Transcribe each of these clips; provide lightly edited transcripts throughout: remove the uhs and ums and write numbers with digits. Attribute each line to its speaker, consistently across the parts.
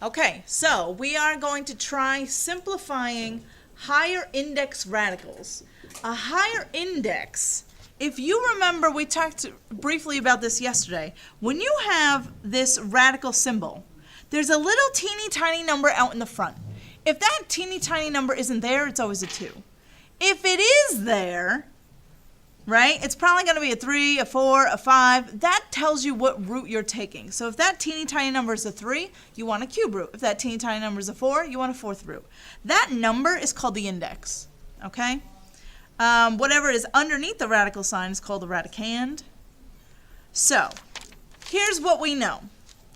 Speaker 1: Okay, so we are going to try simplifying higher index radicals. A higher index, if you remember, we talked briefly about this yesterday. When you have this radical symbol, there's a little teeny tiny number out in the front. If that teeny tiny number isn't there, it's always a 2. If it is there, right, it's probably going to be a 3, a 4, a 5. That tells you what root you're taking. So if that teeny tiny number is a 3, you want a cube root. If that teeny tiny number is a 4, you want a 4th root. That number is called the index, okay? Whatever is underneath the radical sign is called the radicand. So here's what we know.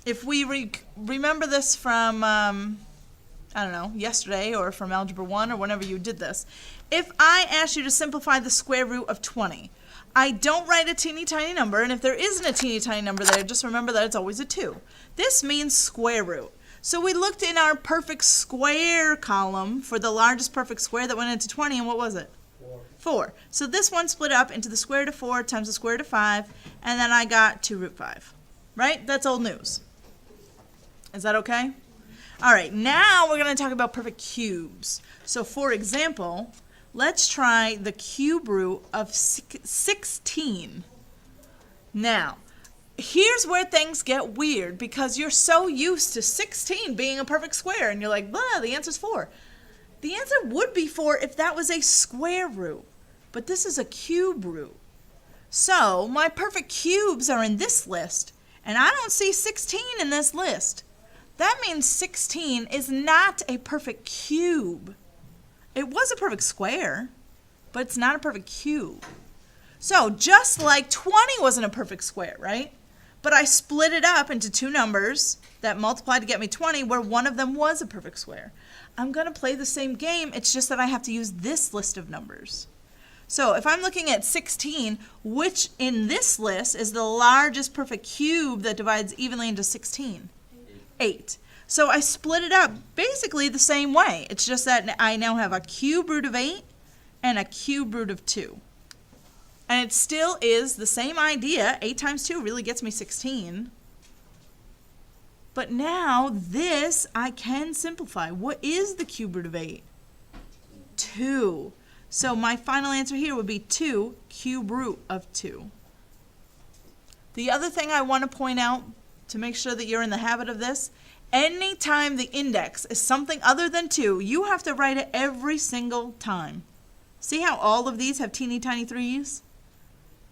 Speaker 1: If we remember this from, I don't know, yesterday or from Algebra 1 or whenever you did this. If I ask you to simplify the square root of 20, I don't write a teeny tiny number, and if there isn't a teeny tiny number there, just remember that it's always a 2. This means square root. So we looked in our perfect square column for the largest perfect square that went into 20, and what was it? 4. So this one split up into the square root of 4 times the square root of 5, and then I got 2 root 5. Right? That's old news. Is that okay? All right, now we're going to talk about perfect cubes. So for example, let's try the cube root of 16. Now, here's where things get weird because you're so used to 16 being a perfect square, and you're like, blah, the answer's 4. The answer would be 4 if that was a square root, but this is a cube root. So my perfect cubes are in this list, and I don't see 16 in this list. That means 16 is not a perfect cube. It was a perfect square, but it's not a perfect cube. So just like 20 wasn't a perfect square, right? But I split it up into 2 numbers that multiplied to get me 20, where one of them was a perfect square. I'm going to play the same game, it's just that I have to use this list of numbers. So if I'm looking at 16, which in this list is the largest perfect cube that divides evenly into 16? 8. So I split it up basically the same way. It's just that I now have a cube root of 8 and a cube root of 2. And it still is the same idea. 8 times 2 really gets me 16. But now this I can simplify. What is the cube root of 8? 2. So my final answer here would be 2 cube root of 2. The other thing I want to point out to make sure that you're in the habit of this, anytime the index is something other than 2, you have to write it every single time. See how all of these have teeny tiny 3's?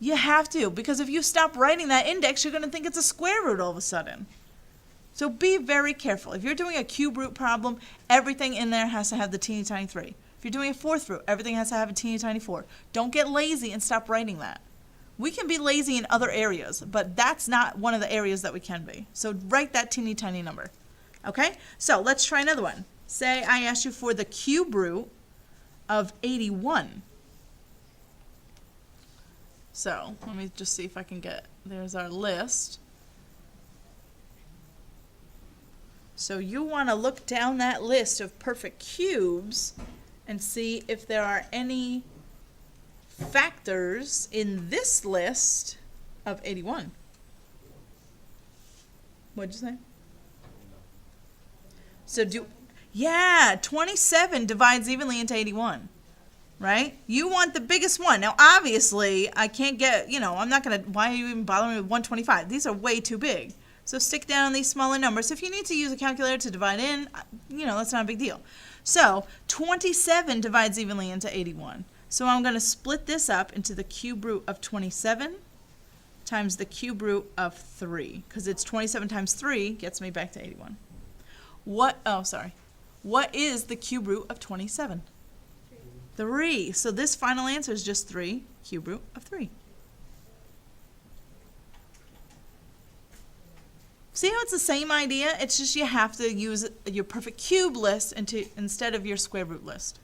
Speaker 1: You have to, because if you stop writing that index, you're going to think it's a square root all of a sudden. So be very careful. If you're doing a cube root problem, everything in there has to have the teeny tiny 3. If you're doing a 4th root, everything has to have a teeny tiny 4. Don't get lazy and stop writing that. We can be lazy in other areas, but that's not one of the areas that we can be. So write that teeny tiny number. Okay? So let's try another one. Say I asked you for the cube root of 81. So let me just see if I can get, there's our list. So you want to look down that list of perfect cubes and see if there are any factors in this list of 81. What'd you say? So yeah, 27 divides evenly into 81, right? You want the biggest one. Now, obviously, I can't get, I'm not going to, why are you even bothering me with 125? These are way too big. So stick down on these smaller numbers. If you need to use a calculator to divide in, that's not a big deal. So 27 divides evenly into 81. So I'm going to split this up into the cube root of 27 times the cube root of 3, because it's 27 times 3 gets me back to 81. What is the cube root of 27? 3. So this final answer is just 3 cube root of 3. See how it's the same idea? It's just you have to use your perfect cube list instead of your square root list.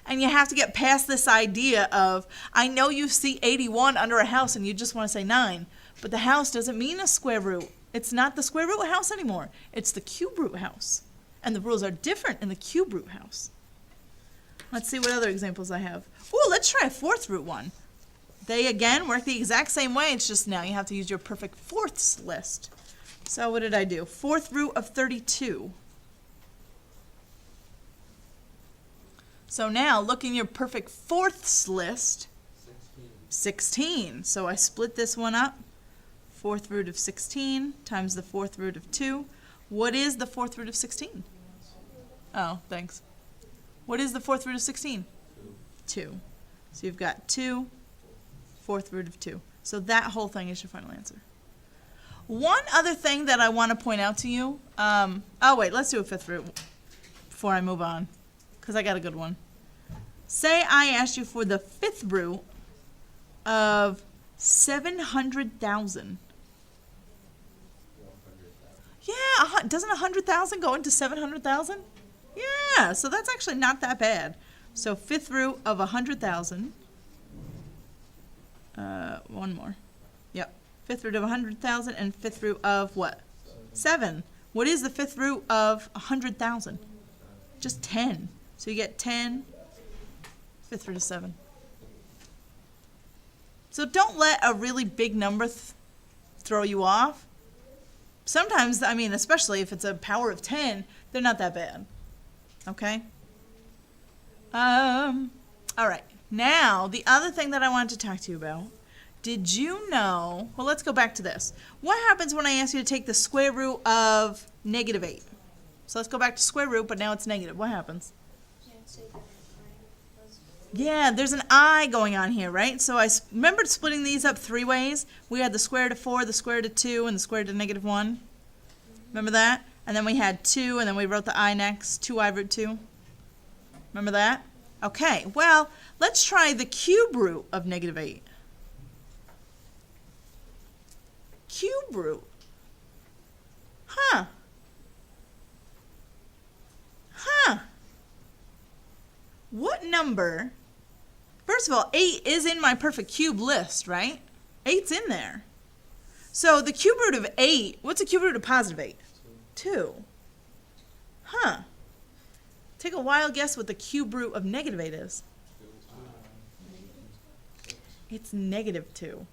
Speaker 1: And you have to get past this idea of, I know you see 81 under a house and you just want to say 9, but the house doesn't mean a square root. It's not the square root house anymore. It's the cube root house. And the rules are different in the cube root house. Let's see what other examples I have. Ooh, let's try a 4th root one. They, again, work the exact same way. It's just now you have to use your perfect fourths list. So what did I do? 4th root of 32. So now look in your perfect fourths list. 16. So I split this one up. Fourth root of 16 times the fourth root of 2. What is the fourth root of 16? Oh, thanks. What is the fourth root of 16? 2. So you've got 2, fourth root of 2. So that whole thing is your final answer. One other thing that I want to point out to you. Oh, wait, let's do a fifth root before I move on, because I got a good one. Say I asked you for the fifth root of 700,000. Yeah, doesn't 100,000 go into 700,000? Yeah, so that's actually not that bad. So fifth root of 100,000. One more. Yep. Fifth root of 100,000 and fifth root of what? 7. What is the fifth root of 100,000? Just 10. So you get 10, fifth root of 7. So don't let a really big number throw you off. Sometimes, I mean, especially if it's a power of 10, they're not that bad. Okay? All right. Now, the other thing that I wanted to talk to you about. Did you know, well, let's go back to this. What happens when I ask you to take the square root of -8? So let's go back to square root, but now it's negative. What happens? Yeah, there's an I going on here, right? So I remember splitting these up 3 ways. We had the square root of 4, the square root of 2, and the square root of -1. Remember that? And then we had 2, and then we wrote the I next, 2i root 2. Remember that? Okay, well, let's try the cube root of -8. Cube root. Huh. What number? First of all, 8 is in my perfect cube list, right? 8's in there. So the cube root of 8, what's the cube root of +8? 2. Huh. Take a wild guess what the cube root of -8 is. It's -2.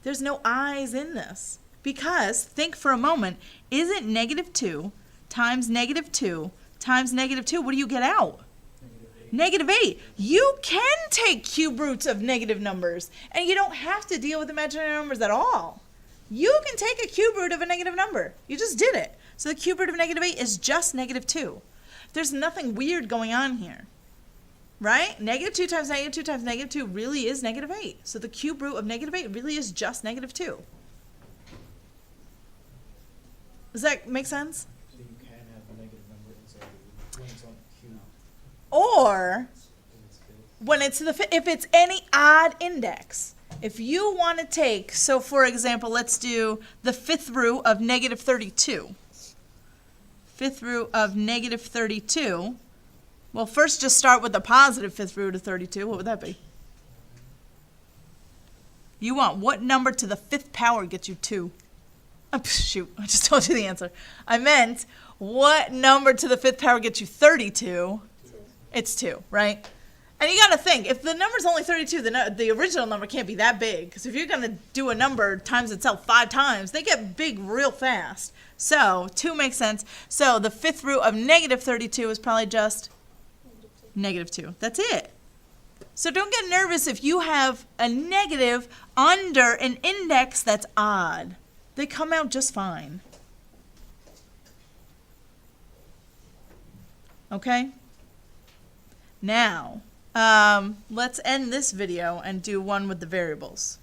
Speaker 1: There's no i's in this. Because, think for a moment, isn't -2 times -2 times -2, what do you get out? -8. You can take cube roots of negative numbers, and you don't have to deal with imaginary numbers at all. You can take a cube root of a negative number. You just did it. So the cube root of -8 is just -2. There's nothing weird going on here. Right? -2 times -2 times -2 really is -8. So the cube root of -8 really is just -2. Does that make sense?
Speaker 2: So you can have a negative number inside when it's on cube.
Speaker 1: Or when it's if it's any odd index. If you want to take, so for example, let's do the fifth root of -32. Fifth root of -32. Well, first just start with the positive fifth root of 32. What would that be? You want what number to the fifth power gets you 2? Shoot, I just told you the answer. I meant, what number to the fifth power gets you 32? 2. It's 2, right? And you got to think, if the number's only 32, the original number can't be that big. Because if you're going to do a number times itself 5 times, they get big real fast. So 2 makes sense. So the fifth root of -32 is probably just -2. That's it. So don't get nervous if you have a negative under an index that's odd. They come out just fine. Okay? Now, let's end this video and do one with the variables.